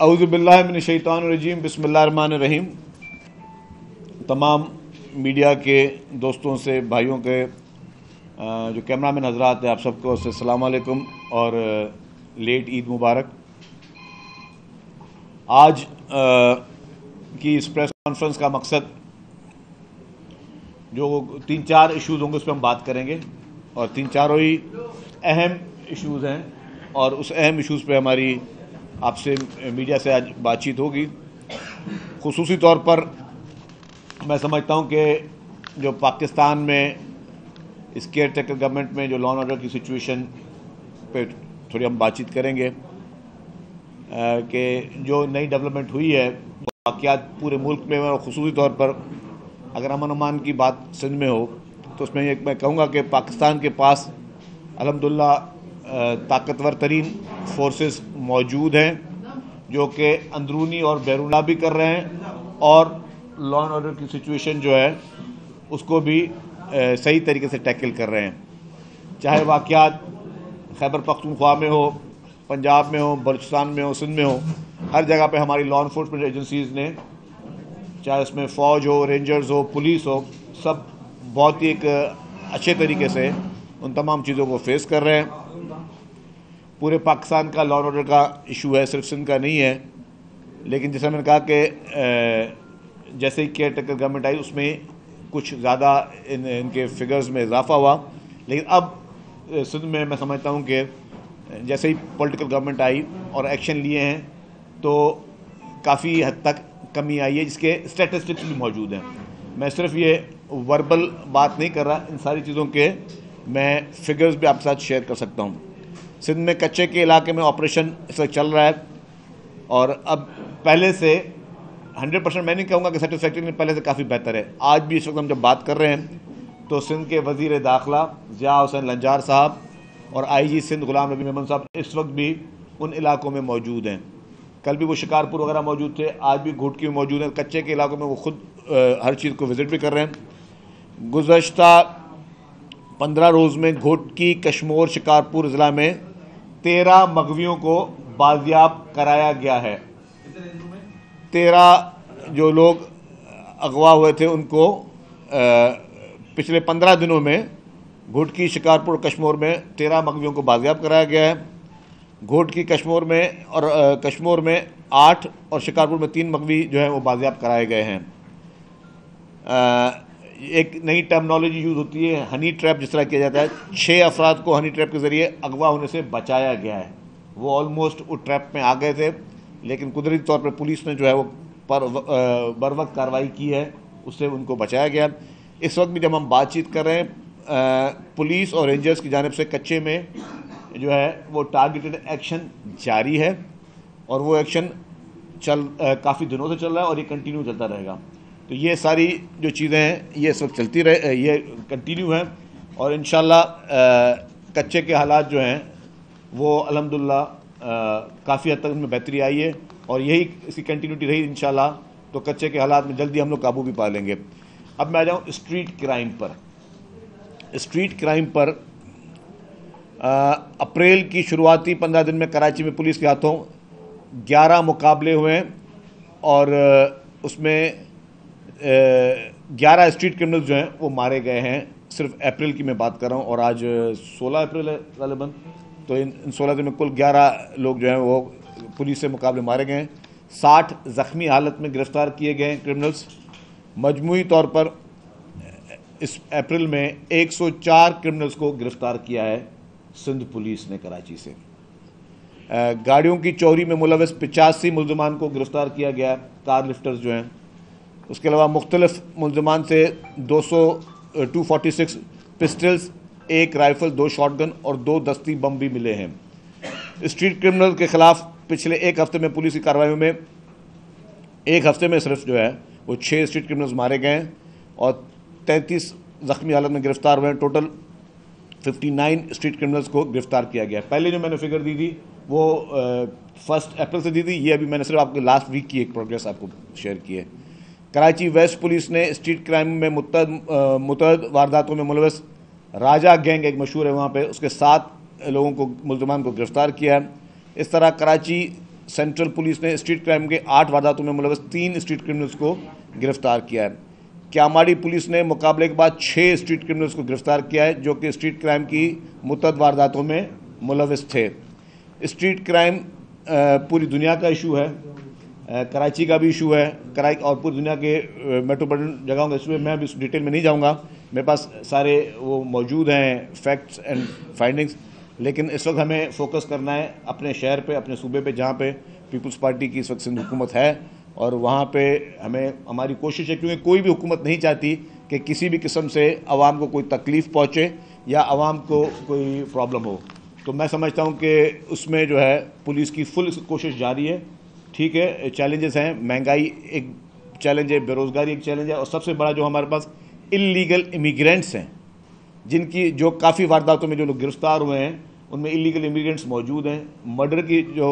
औज़ुबिल्लाहि मिनश्शैतानिर्रजीम बिस्मिल्लाहिर्रहमानिर्रहीम। तमाम मीडिया के दोस्तों से, भाइयों के, जो कैमरामैन हजरात हैं, आप सबको अस्सलाम वालेकुम और लेट ईद मुबारक। आज की इस प्रेस कॉन्फ्रेंस का मकसद, जो 3-4 इश्यूज़ होंगे उस पर हम बात करेंगे और 3-4 ही अहम इश्यूज़ हैं और उस अहम इश्यूज़ पे हमारी आपसे मीडिया से आज बातचीत होगी। खुसूसी तौर पर मैं समझता हूं कि जो पाकिस्तान में इस केयर टेकर गवर्नमेंट में जो लॉ एंड ऑर्डर की सिचुएशन पे थोड़ी हम बातचीत करेंगे कि जो नई डेवलपमेंट हुई है वाक़यात पूरे मुल्क में और खुसूसी तौर पर अगर अमन अमान की बात सिंध में हो तो उसमें मैं कहूँगा कि पाकिस्तान के पास अल्हम्दुलिल्लाह ताकतवर तरीन फोर्सेस मौजूद हैं जो कि अंदरूनी और बैरूनी भी कर रहे हैं और लॉ एंड ऑर्डर की सिचुएशन जो है उसको भी सही तरीके से टैकल कर रहे हैं। चाहे वाक़यात खैबर पख्तूनख्वा में हो, पंजाब में हो, बलूचिस्तान में हो, सिंध में हो, हर जगह पे हमारी लॉ इन्फोर्समेंट एजेंसीज़ ने, चाहे उसमें फ़ौज हो, रेंजर्स हो, पुलिस हो, सब बहुत ही एक अच्छे तरीके से उन तमाम चीज़ों को फेस कर रहे हैं। पूरे पाकिस्तान का लॉ एंड ऑर्डर का इशू है, सिर्फ सिंध का नहीं है, लेकिन जैसा मैंने कहा कि जैसे ही केयर टेकर गवर्नमेंट आई उसमें कुछ ज़्यादा इनके फिगर्स में इजाफा हुआ, लेकिन अब सिंध में मैं समझता हूँ कि जैसे ही पॉलिटिकल गवर्नमेंट आई और एक्शन लिए हैं तो काफ़ी हद तक कमी आई है, जिसके स्टैटिस्टिक्स भी मौजूद हैं। मैं सिर्फ ये वर्बल बात नहीं कर रहा, इन सारी चीज़ों के मैं फिगर्स भी आपके साथ शेयर कर सकता हूँ। सिंध में कच्चे के इलाके में ऑपरेशन इस वक्त चल रहा है और अब पहले से 100% मैं नहीं कहूँगा कि सेटिस्फैक्ट्री, नहीं, पहले से काफ़ी बेहतर है। आज भी इस वक्त हम जब बात कर रहे हैं तो सिंध के वज़ीर दाखिला ज़िया हुसैन लंजार साहब और IG सिंध गुलाम नबी मेमन साहब इस वक्त भी उन इलाकों में मौजूद हैं। कल भी वो शिकारपुर वगैरह मौजूद थे, आज भी घोटकी में मौजूद हैं। कच्चे के इलाकों में वो खुद हर चीज़ को विज़िट भी कर रहे हैं। गुज़श्ता 15 रोज़ में घोटकी, कश्मोर, शिकारपुर ज़िला में 13 मगवियों को बाजियाब कराया गया है। 13 जो लोग अगवा हुए थे उनको पिछले 15 दिनों में घोटकी, शिकारपुर, कश्मोर में 13 मगवियों को बाजियाब कराया गया है। घोटकी, कश्मोर में और कश्मोर में 8 और शिकारपुर में 3 मगवी जो हैं वो बाजियाब कराए गए हैं। एक नई टर्मिनोलॉजी यूज़ होती है, हनी ट्रैप जिस तरह किया जाता है। 6 अफराद को हनी ट्रैप के ज़रिए अगवा होने से बचाया गया है। वो ऑलमोस्ट उस ट्रैप में आ गए थे, लेकिन कुदरती तौर पर पुलिस ने जो है वो बर वक्त कार्रवाई की है, उससे उनको बचाया गया। इस वक्त भी जब हम बातचीत कर रहे हैं, पुलिस और रेंजर्स की जानिब से कच्चे में जो है वो टारगेटेड एक्शन जारी है और वो एक्शन काफ़ी दिनों से चल रहा है और ये कंटिन्यू चलता रहेगा। तो ये सारी जो चीज़ें हैं ये इस वक्त चलती रहे, ये कंटिन्यू हैं और इंशाल्लाह कच्चे के हालात जो हैं वो अल्हम्दुलिल्लाह काफ़ी हद तक उनमें बेहतरी आई है और यही इसकी कंटिन्यूटी रही इंशाल्लाह तो कच्चे के हालात में जल्दी हम लोग काबू भी पा लेंगे। अब मैं आ जाऊँ स्ट्रीट क्राइम पर। स्ट्रीट क्राइम पर अप्रैल की शुरुआती 15 दिन में कराची में पुलिस के हाथों 11 मुकाबले हुए और उसमें 11 स्ट्रीट क्रिमिनल्स जो हैं वो मारे गए हैं। सिर्फ अप्रैल की मैं बात कर रहा हूँ और आज 16 अप्रैल है ग़ालिबन, तो इन 16 दिन में कुल 11 लोग जो हैं वो पुलिस से मुकाबले मारे गए हैं। 60 ज़ख्मी हालत में गिरफ़्तार किए गए हैं क्रिमिनल्स। मजमूई तौर पर इस अप्रैल में 104 क्रिमिनल्स को गिरफ़्तार किया है सिंध पुलिस ने कराची से। गाड़ियों की चोरी में मुलविस 85 मुल्ज़मान को गिरफ़्तार किया गया, कार लिफ्टर्स जो हैं। उसके अलावा मुख्तलिफ मुल्ज़मान से 246 पिस्टल्स, 1 राइफ़ल, 2 शॉटगन और 2 दस्ती बम भी मिले हैं। स्ट्रीट क्रिमिनल के ख़िलाफ़ पिछले 1 हफ़्ते में पुलिस की कार्रवाई में 1 हफ़्ते में सिर्फ जो है वो 6 स्ट्रीट क्रिमिनल्स मारे गए हैं और 33 ज़ख्मी हालत में गिरफ़्तार हुए हैं। टोटल 59 स्ट्रीट क्रिमिनल्स को गिरफ़्तार किया गया। पहले जो मैंने फिगर दी थी वो 1 अप्रैल से दी थी, ये अभी मैंने सिर्फ आपको लास्ट वीक की एक प्रोग्रेस आपको शेयर की है। कराची वेस्ट पुलिस ने स्ट्रीट क्राइम में मुतअद्दिद वारदातों में मुलविस राजा गैंग एक मशहूर है वहाँ पे, उसके 7 लोगों को मुल्ज़मान को गिरफ़्तार किया है। इस तरह कराची सेंट्रल पुलिस ने स्ट्रीट क्राइम के 8 वारदातों में मुलविस 3 स्ट्रीट क्रिमिनल्स को गिरफ्तार किया है। क्यामाड़ी पुलिस ने मुकाबले के बाद 6 स्ट्रीट क्रिमिनल्स को गिरफ्तार किया है जो कि स्ट्रीट क्राइम की मुतअद्दिद वारदातों में मुलविस थे। स्ट्रीट क्राइम पूरी दुनिया का इशू है, कराची का भी इशू है, और पूरी दुनिया के मेट्रोपॉलिटन जगहों का इशू है। मैं अभी इस डिटेल में नहीं जाऊंगा, मेरे पास सारे वो मौजूद हैं फैक्ट्स एंड फाइंडिंग्स, लेकिन इस वक्त हमें फोकस करना है अपने शहर पे, अपने सूबे पे, जहाँ पे पीपल्स पार्टी की इस वक्त सिंध हुकूमत है, और वहाँ पे हमारी कोशिश है, क्योंकि कोई भी हुकूमत नहीं चाहती कि किसी भी किस्म से आवाम को कोई तकलीफ़ पहुँचे या आवाम को कोई प्रॉब्लम हो। तो मैं समझता हूँ कि उसमें जो है पुलिस की फुल कोशिश जारी है। ठीक है, चैलेंजेस हैं, महंगाई एक चैलेंज है, बेरोज़गारी एक चैलेंज है, और सबसे बड़ा जो हमारे पास इलीगल इमिग्रेंट्स हैं, जिनकी जो काफ़ी वारदातों में जो लोग गिरफ्तार हुए हैं उनमें इलीगल इमिग्रेंट्स मौजूद हैं। मर्डर की जो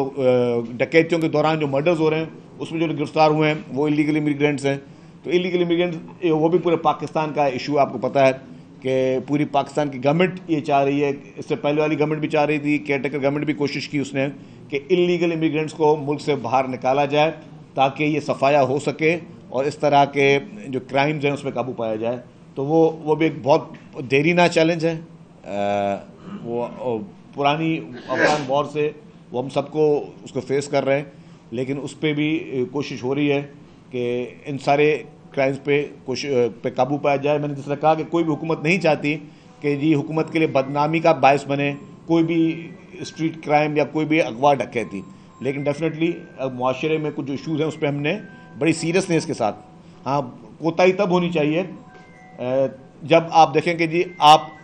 डकैतियों के दौरान जो मर्डर्स हो रहे हैं उसमें जो लोग गिरफ्तार हुए हैं वो इलीगल इमिग्रेंट्स हैं। तो इलीगल इमिग्रेंट्स वो भी पूरे पाकिस्तान का इशू, आपको पता है कि पूरी पाकिस्तान की गवर्नमेंट ये चाह रही है, इससे पहले वाली गवर्नमेंट भी चाह रही थी, केयरटेकर गवर्नमेंट भी कोशिश की उसने कि इलीगल इमिग्रेंट्स को मुल्क से बाहर निकाला जाए ताकि ये सफाया हो सके और इस तरह के जो क्राइम्स हैं उस पर काबू पाया जाए। तो वो भी एक बहुत देरीना चैलेंज है। वो पुरानी अफगान वॉर से वो हम सबको उसको फेस कर रहे हैं, लेकिन उस पर भी कोशिश हो रही है कि इन सारे क्राइम्स पे काबू पाया जाए। मैंने जिस तरह कहा कि कोई भी हुकूमत नहीं चाहती कि जी हुकूमत के लिए बदनामी का बायस बने कोई भी स्ट्रीट क्राइम या कोई भी अगवा डकैती, लेकिन डेफिनेटली मुआशरे में कुछ जो इशूज़ हैं उस पर हमने बड़ी सीरियसनेस के साथ, हाँ कोताही तब होनी चाहिए जब आप देखें कि जी आप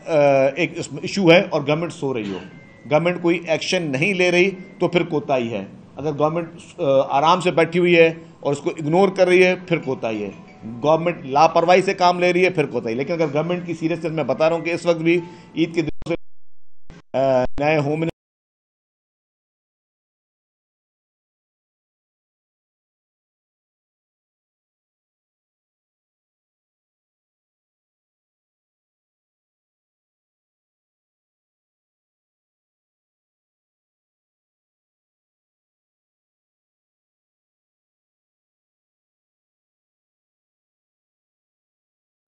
एक इशू है और गवर्नमेंट सो रही हो, गवर्नमेंट कोई एक्शन नहीं ले रही तो फिर कोताही है। अगर गवर्नमेंट आराम से बैठी हुई है और उसको इग्नोर कर रही है फिर कोताही है। गवर्नमेंट लापरवाही से काम ले रही है फिर कोताही। लेकिन अगर गवर्नमेंट की सीरियसनेस, मैं बता रहा हूँ कि इस वक्त भी ईद के दिनों से नए होम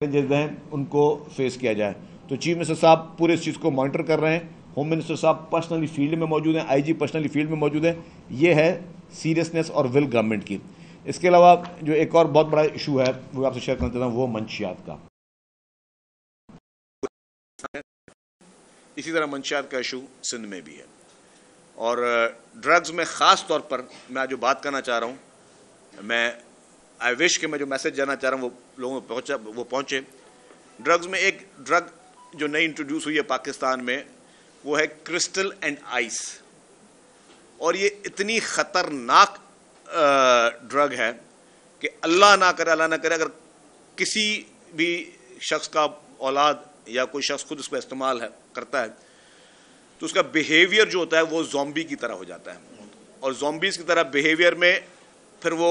चैलेंजेस हैं उनको फेस किया जाए। तो चीफ मिनिस्टर साहब पूरे इस चीज़ को मॉनिटर कर रहे हैं, होम मिनिस्टर साहब पर्सनली फील्ड में मौजूद हैं, आईजी पर्सनली फील्ड में मौजूद है। ये है सीरियसनेस और विल गवर्नमेंट की। इसके अलावा जो एक और बहुत बड़ा इशू है वो आपसे शेयर करना चाहता हूँ, वो मंशियात का। इसी तरह मंशियात का इशू सिंध में भी है, और ड्रग्स में ख़ास तौर पर मैं आज जो बात करना चाह रहा हूँ, मैं आई विश कि मैं जो मैसेज जाना चाह रहा हूँ वो लोगों में वो पहुँचे। ड्रग्स में एक ड्रग जो नई इंट्रोड्यूस हुई है पाकिस्तान में वो है क्रिस्टल एंड आइस, और ये इतनी ख़तरनाक ड्रग है कि अल्लाह ना करे अगर किसी भी शख्स का औलाद या कोई शख्स खुद इसको इस्तेमाल करता है तो उसका बिहेवियर जो होता है वो ज़ॉम्बी की तरह हो जाता है, और ज़ॉम्बीज़ की तरह बिहेवियर में फिर वो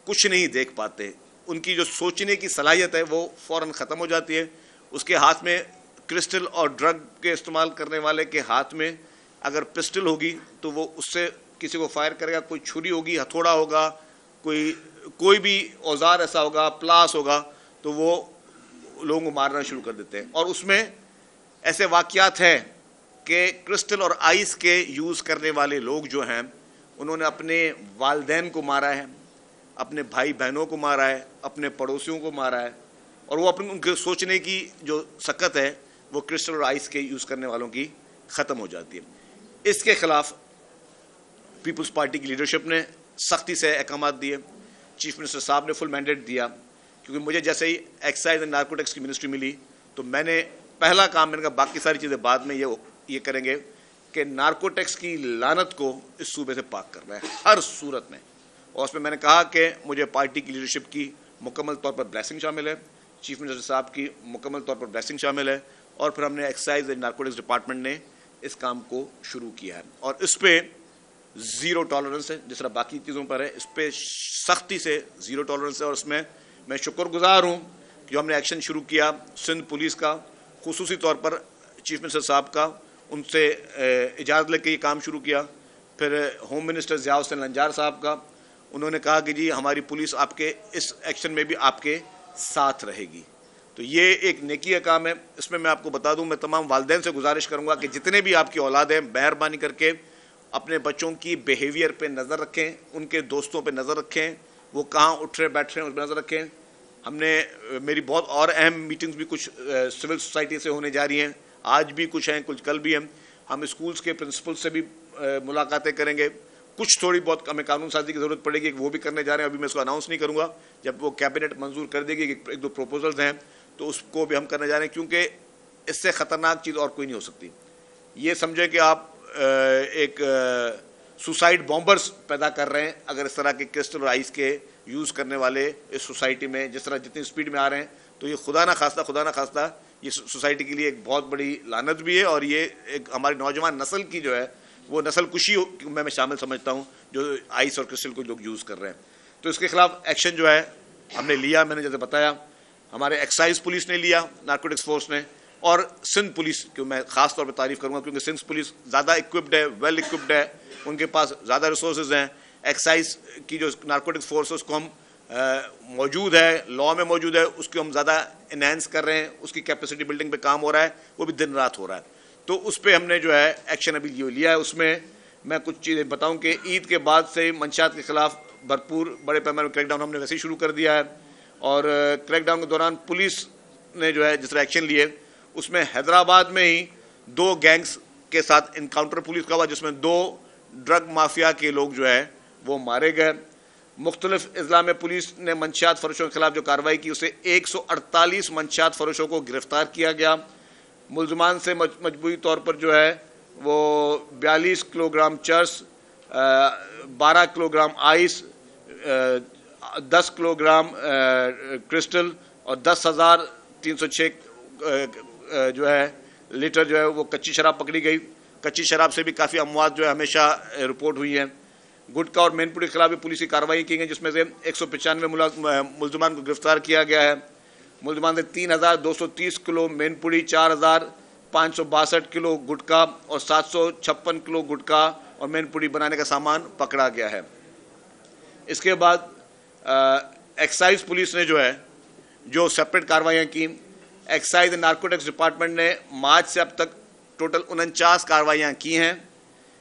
कुछ नहीं देख पाते, उनकी जो सोचने की सलाहियत है वो फ़ौरन ख़त्म हो जाती है। उसके हाथ में क्रिस्टल और ड्रग के इस्तेमाल करने वाले के हाथ में अगर पिस्टल होगी तो वो उससे किसी को फायर करेगा, कोई छुरी होगी, हथौड़ा होगा, कोई भी औजार ऐसा होगा, प्लास होगा, तो वो लोगों को मारना शुरू कर देते हैं। और उसमें ऐसे वाक़यात हैं कि क्रिस्टल और आइस के यूज़ करने वाले लोग जो हैं उन्होंने अपने वालिदैन को मारा है, अपने भाई बहनों को मारा है, अपने पड़ोसियों को मारा है, और वो अपने उनके सोचने की जो सकत है वो क्रिस्टल और आइस के यूज़ करने वालों की ख़त्म हो जाती है। इसके ख़िलाफ़ पीपल्स पार्टी की लीडरशिप ने सख्ती से अहकाम दिए, चीफ मिनिस्टर साहब ने फुल मैंडेट दिया, क्योंकि मुझे जैसे ही एक्साइज एंड नारकोटिक्स की मिनिस्ट्री मिली तो मैंने पहला काम, मैंने कहा बाकी सारी चीज़ें बाद में ये करेंगे कि नारकोटिक्स की लानत को इस सूबे से पाक करना है हर सूरत में। और उसमें मैंने कहा कि मुझे पार्टी की लीडरशिप की मुकम्मल तौर पर ब्लेसिंग शामिल है, चीफ मिनिस्टर साहब की मुकम्मल तौर पर ब्लेसिंग शामिल है, और फिर हमने एक्साइज एंड नारकोटिक्स डिपार्टमेंट ने इस काम को शुरू किया है, और इस पर ज़ीरो टॉलरेंस है। जिस तरह बाकी चीज़ों पर है, इस पर सख्ती से ज़ीरो टॉलरेंस है। और इसमें मैं शुक्रगुजार हूँ कि हमने एक्शन शुरू किया सिंध पुलिस का, खुसूसी तौर पर चीफ मिनिस्टर साहब का, उनसे इजाज़त लेके ये काम शुरू किया। फिर होम मिनिस्टर ज़िया हुसैन लंजार साहब का, उन्होंने कहा कि जी हमारी पुलिस आपके इस एक्शन में भी आपके साथ रहेगी। तो ये एक नेकी का काम है। इसमें मैं आपको बता दूं, मैं तमाम वालिदैन से गुजारिश करूंगा कि जितने भी आपकी औलाद हैं, मेहरबानी करके अपने बच्चों की बिहेवियर पे नज़र रखें, उनके दोस्तों पे नज़र रखें, वो कहाँ उठ रहे बैठ रहे हैं उस पर नज़र रखें। हमने मेरी बहुत और अहम मीटिंग्स भी कुछ सिविल सोसाइटी से होने जा रही हैं, आज भी कुछ हैं, कुछ कल भी हैं। हम स्कूल्स के प्रिंसिपल से भी मुलाकातें करेंगे। कुछ थोड़ी बहुत हमें कानून साजी की ज़रूरत पड़ेगी, वो भी करने जा रहे हैं। अभी मैं इसको अनाउंस नहीं करूँगा, जब वो कैबिनेट मंजूर कर देगी एक दो प्रोपोजल्स हैं तो उसको भी हम करने जा रहे हैं, क्योंकि इससे ख़तरनाक चीज़ और कोई नहीं हो सकती। ये समझे कि आप एक सुसाइड बॉम्बर्स पैदा कर रहे हैं अगर इस तरह के क्रिस्टल और आइस के यूज़ करने वाले इस सोसाइटी में जिस तरह जितनी स्पीड में आ रहे हैं। तो ये खुदा ना खास्ता ये सोसाइटी के लिए एक बहुत बड़ी लानत भी है, और ये एक हमारी नौजवान नस्ल की जो है वो नस्ल कुशी मैं शामिल समझता हूँ जो आइस और क्रिस्टल को लोग यूज़ कर रहे हैं। तो इसके खिलाफ एक्शन जो है हमने लिया, मैंने जैसे बताया, हमारे एक्साइज पुलिस ने लिया, नारकोटिक्स फोर्स ने, और सिंध पुलिस की मैं खास तौर पर तारीफ करूंगा क्योंकि सिंध पुलिस ज़्यादा इक्विप्ड है, वेल इक्विप्ड है, उनके पास ज़्यादा रिसोर्सेज हैं। एक्साइज की जो नारकोटिक्स फोर्स है उसको हम मौजूद है, लॉ में मौजूद है, उसको हम ज़्यादा इनहेंस कर रहे हैं, उसकी कैपेसिटी बिल्डिंग पे काम हो रहा है, वो भी दिन रात हो रहा है। तो उस पर हमने जो है एक्शन अभी लिया है। उसमें मैं कुछ चीज़ें बताऊँ कि ईद के बाद से मंशियात के खिलाफ भरपूर बड़े पैमाने में क्रैकडाउन हमने वैसे ही शुरू कर दिया है, और क्रैकडाउन के दौरान पुलिस ने जो है जिस तरह एक्शन लिए उसमें हैदराबाद में ही 2 गैंग्स के साथ इनकाउंटर पुलिस का हुआ, जिसमें 2 ड्रग माफिया के लोग जो है वो मारे गए। मुख्तलिफ अजला में पुलिस ने मंशियात फरोशों के खिलाफ जो कार्रवाई की उसे 148 मंशियात फरोशों को गिरफ्तार किया गया। मुलजमान से मजबूरी तौर पर जो है वो 42 kilogram cheers, 12 kilogram ice, 10 kilogram crystal और 10,306 जो है लीटर जो है वो कच्ची शराब पकड़ी गई। कच्ची शराब से भी काफ़ी अमवात जो है हमेशा रिपोर्ट हुई है। गुटखा और मेनपुरी के खिलाफ भी पुलिस की कार्रवाई की गई, जिसमें से 195 मुलजमान को गिरफ्तार किया गया है। मुलजमान से 3,230 किलो मेनपुरी, 4,562 किलो गुटखा और 756 किलो गुटखा और मेनपुरी बनाने का सामान पकड़ा गया है। इसके बाद एक्साइज पुलिस ने जो है जो सेपरेट कार्रवाइयाँ की, एक्साइज एंड नारकोटिक्स डिपार्टमेंट ने मार्च से अब तक टोटल 49 कार्रवाइयाँ की हैं।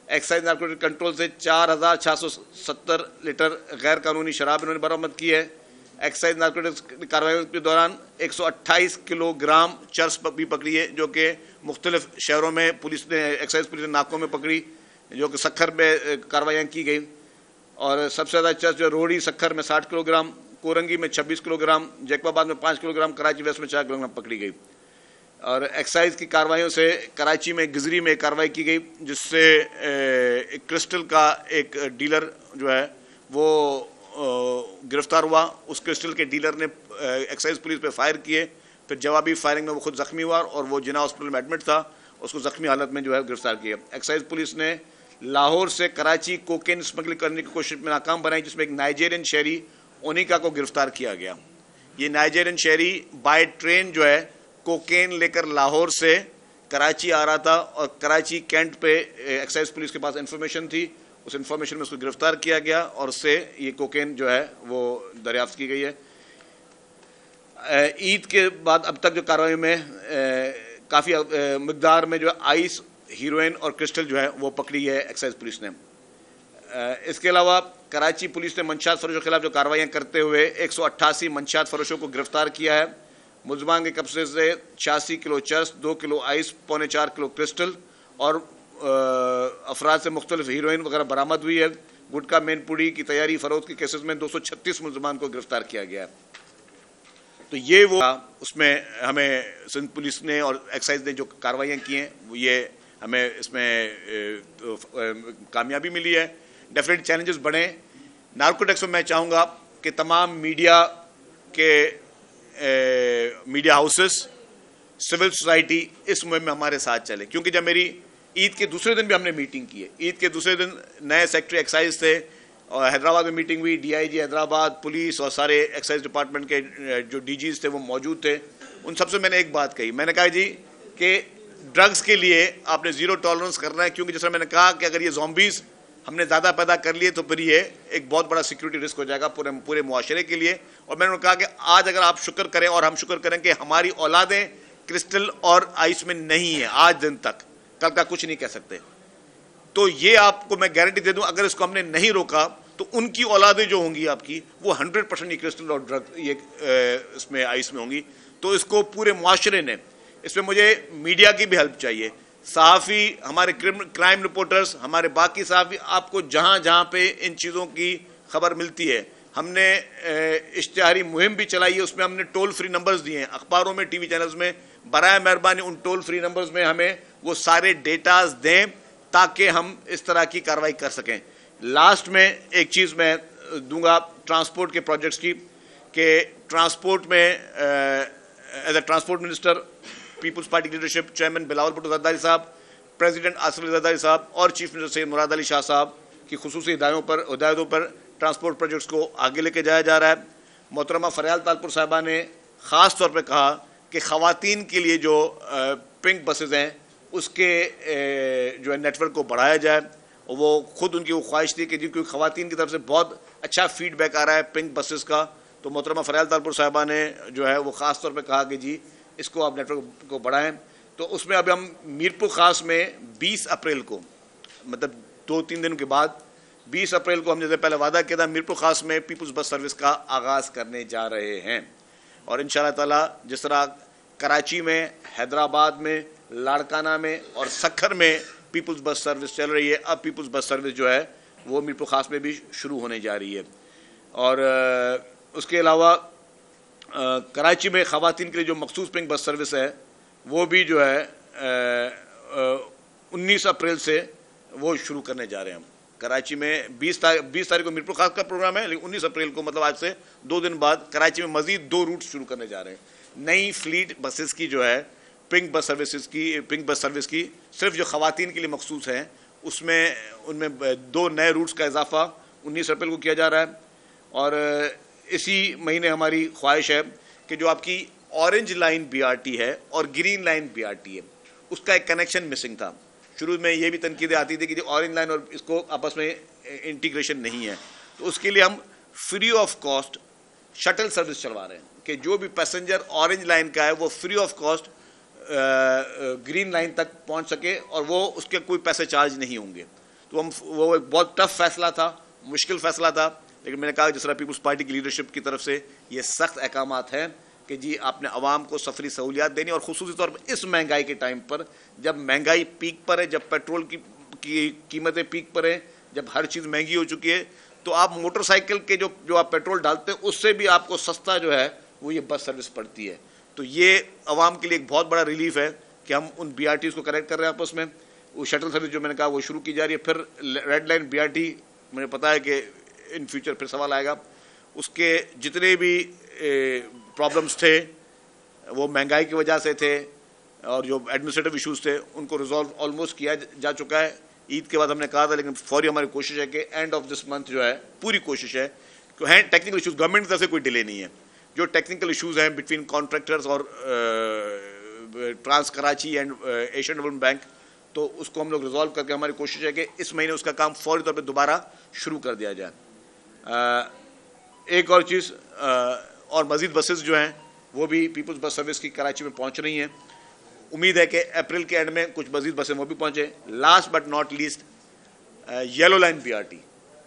एक्साइज नारकोटिक कंट्रोल से 4,670 लीटर गैर कानूनी शराब इन्होंने बरामद की है। एक्साइज नारकोटिक्स कार्रवाई के दौरान 128 किलोग्राम चर्स भी पकड़ी है, जो कि मुख्तलिफ शहरों में पुलिस ने एक्साइज पुलिस ने नाकों में पकड़ी, जो कि सखर में कार्रवाइयाँ की गई। और सबसे ज़्यादा चर्स जो रोहड़ी सखर में 60 किलोग्राम, कोरंगी में 26 किलोग्राम, जैकबाबाद में 5 किलोग्राम, कराची वेस्ट में 4 किलोग्राम पकड़ी गई। और एक्साइज की कार्रवाइयों से कराची में गिजरी में कार्रवाई की गई, जिससे एक क्रिस्टल का एक डीलर जो है वो गिरफ्तार हुआ। उस क्रिस्टल के डीलर ने एक्साइज पुलिस पे फायर किए, फिर जवाबी फायरिंग में वो खुद जख्मी हुआ और वो जिना हॉस्पिटल में एडमिट था, उसको जख्मी हालत में जो है गिरफ्तार किया। एक्साइज पुलिस ने लाहौर से कराची कोकेन स्मगलिंग करने की कोशिश में नाकाम बनाई, जिसमें एक नाइजेरियन शहरी ओनिका को गिरफ्तार किया गया। ये नाइजेरियन शहरी बाय ट्रेन जो है कोकेन लेकर लाहौर से कराची आ रहा था, और कराची कैंट पे एक्साइज पुलिस के पास इंफॉर्मेशन थी, उस इंफॉर्मेशन में उसको गिरफ्तार किया गया और उससे ये कोकेन जो है वो दरियाफ्त की गई है। ईद के बाद अब तक जो कार्रवाई में काफ़ी मकदार में जो आइस, हीरोइन और क्रिस्टल जो है वो पकड़ी है एक्साइज पुलिस ने। इसके अलावा कराची पुलिस ने मंशियात फरोशों के खिलाफ जो कार्रवाइयाँ करते हुए 188 मंशियात फरोशों को गिरफ्तार किया है। मुलजमान के कब्जे से 86 kilo cheers, 2 kilo ice, 4.25 kilo crystal और अफराद से मुख्तलिफ हीरोइन वगैरह बरामद हुई है। गुटखा मेनपुरी की तैयारी फरोख्त के केसेस में 236 मुलजमान को गिरफ्तार किया गया है। तो ये वो उसमें हमें सिंध पुलिस ने और एक्साइज ने जो कार्रवाइयाँ की हैं वो ये हमें इसमें कामयाबी मिली है। डेफिनेट चैलेंजेस बढ़े। नारकोटिक्स में मैं चाहूँगा कि तमाम मीडिया हाउसेस, सिविल सोसाइटी इस मुहिम में हमारे साथ चले, क्योंकि जब मेरी ईद के दूसरे दिन भी हमने मीटिंग की है। ईद के दूसरे दिन नए सेक्रेटरी एक्साइज थे और हैदराबाद में मीटिंग हुई, DIG हैदराबाद, पुलिस और सारे एक्साइज डिपार्टमेंट के जो DGs थे वो मौजूद थे। उन सबसे मैंने एक बात कही, मैंने कहा जी कि ड्रग्स के लिए आपने ज़ीरो टॉलरेंस करना है, क्योंकि जैसा मैंने कहा कि अगर ये ज़ॉम्बीज़ हमने ज़्यादा पैदा कर लिए तो फिर ये एक बहुत बड़ा सिक्योरिटी रिस्क हो जाएगा पूरे मुआशरे के लिए। और मैंने कहा कि आज अगर आप शुक्र करें और हम शुक्र करें कि हमारी औलादें क्रिस्टल और आइस में नहीं है आज दिन तक, कल का कुछ नहीं कह सकते। तो ये आपको मैं गारंटी दे दूं, अगर इसको हमने नहीं रोका तो उनकी औलादें जो होंगी आपकी वो 100% ये क्रिस्टल और ड्रग ये इसमें आइस में होंगी। तो इसको पूरे मुआशरे ने, इसमें मुझे मीडिया की भी हेल्प चाहिए, सहाफ़ी, हमारे क्राइम रिपोर्टर्स, हमारे बाकी सहाफ़ी, आपको जहाँ जहाँ पे इन चीज़ों की खबर मिलती है, हमने इश्तिहारी मुहिम भी चलाई है, उसमें हमने टोल फ्री नंबर्स दिए हैं अखबारों में, टीवी चैनल्स में। बराए मेहरबानी उन टोल फ्री नंबर्स में हमें वो सारे डेटाज दें ताकि हम इस तरह की कार्रवाई कर सकें। लास्ट में एक चीज़ मैं दूंगा ट्रांसपोर्ट के प्रोजेक्ट्स की, कि ट्रांसपोर्ट में as a transport minister, Peoples Party leadership, chairman Bilawal Bhutto Zardari साहब, प्रेसिडेंट आसिफ अली जरदारी साहब और चीफ मिनिस्टर सैयद मुराद अली शाह साहब की खुसूसी हिदायतों पर ट्रांसपोर्ट प्रोजेक्ट्स को आगे लेके जाया जा रहा है। मोहतरमा फरियाल तालपुर साहिबा ने ख़ास तौर पे कहा कि ख़वातीन के लिए जो पिंक बसेज़ हैं उसके जो है नेटवर्क को बढ़ाया जाए। और वो खुद उनकी वो ख्वाहिश थी कि जी, क्योंकि ख़वातीन की तरफ से बहुत अच्छा फीडबैक आ रहा है पिंक बसेज़ का, तो मोहतरमा फरियाल तालपुर साहिबा ने जो है वो ख़ास तौर पर कहा कि जी इसको आप नेटवर्क को बढ़ाएं। तो उसमें अभी हम मीरपुर ख़ास में 20 अप्रैल को, मतलब 2-3 दिन के बाद 20 अप्रैल को हम जैसे पहले वादा किया था, मीरपुर ख़ास में पीपल्स बस सर्विस का आगाज़ करने जा रहे हैं। और इंशाअल्लाह ताला जिस तरह कराची में, हैदराबाद में, लाड़काना में और सक्खर में पीपल्स बस सर्विस चल रही है, अब पीपल्स बस सर्विस जो है वो मीरपुर ख़ास में भी शुरू होने जा रही है। और उसके अलावा कराची में ख़वातीन के लिए जो मखसूस पिंक बस सर्विस है वो भी जो है 19 अप्रैल से वो शुरू करने जा रहे हैं हम। कराची में 20 तारीख को मीरपुर ख़ास का प्रोग्राम है, लेकिन 19 अप्रैल को, मतलब आज से 2 दिन बाद, कराची में मज़ीद 2 रूट शुरू करने जा रहे हैं। नई फ्लीट बसेस की जो है पिंक बस सर्विस की सिर्फ जो ख़वातीन के लिए मखसूस हैं उसमें उनमें 2 नए रूट्स का इजाफा 19 अप्रैल को किया जा रहा है। और इसी महीने हमारी ख्वाहिश है कि जो आपकी ऑरेंज लाइन BRT है और ग्रीन लाइन BRT है, उसका एक कनेक्शन मिसिंग था। शुरू में ये भी तनकीदें आती थी कि जो ऑरेंज लाइन और इसको आपस में इंटीग्रेशन नहीं है, तो उसके लिए हम free of cost shuttle service चलवा रहे हैं कि जो भी पैसेंजर ऑरेंज लाइन का है वो free of cost green line तक पहुंच सके और वो उसके कोई पैसे चार्ज नहीं होंगे। तो हम, वो एक बहुत टफ फैसला था, मुश्किल फैसला था, लेकिन मैंने कहा जिस तरह पीपल्स पार्टी की लीडरशिप की तरफ से ये सख्त अहकामात हैं कि जी आपने अवाम को सफरी सहूलियात देनी, और खुसूसी तौर पर इस महंगाई के टाइम पर, जब महंगाई पीक पर है, जब पेट्रोल की कीमतें पीक पर हैं, जब हर चीज़ महंगी हो चुकी है, तो आप मोटरसाइकिल के जो आप पेट्रोल डालते हैं उससे भी आपको सस्ता जो है वो ये बस सर्विस पड़ती है। तो ये अवाम के लिए एक बहुत बड़ा रिलीफ है कि हम उन BRTs को कनेक्ट कर रहे हैं आपस में। वो शटल सर्विस जो मैंने कहा वो शुरू की जा रही है। फिर रेड लाइन BRT, मुझे पता है कि इन फ्यूचर फिर सवाल आएगा, उसके जितने भी प्रॉब्लम्स थे वो महंगाई की वजह से थे और जो एडमिनिस्ट्रेटिव इश्यूज थे उनको रिजॉल्व ऑलमोस्ट किया जा चुका है। ईद के बाद हमने कहा था, लेकिन फौरी हमारी कोशिश है कि एंड ऑफ दिस मंथ जो है, पूरी कोशिश है कि हैं टेक्निकल इश्यूज, गवर्नमेंट की तरफ से कोई डिले नहीं है, जो टेक्निकल इश्यूज हैं बिटवीन कॉन्ट्रैक्टर्स और Trans Karachi and Asian Development Bank, तो उसको हम लोग रिजॉल्व करके हमारी कोशिश है कि इस महीने उसका काम फौरी तौर पर दोबारा शुरू कर दिया जाए। एक और चीज़, और मज़ीद बसेस जो हैं वो भी पीपल्स बस सर्विस की कराची में पहुंच रही हैं। उम्मीद है कि अप्रैल के एंड में कुछ मज़ीद बसें वो भी पहुंचे। Last but not least, yellow line BRT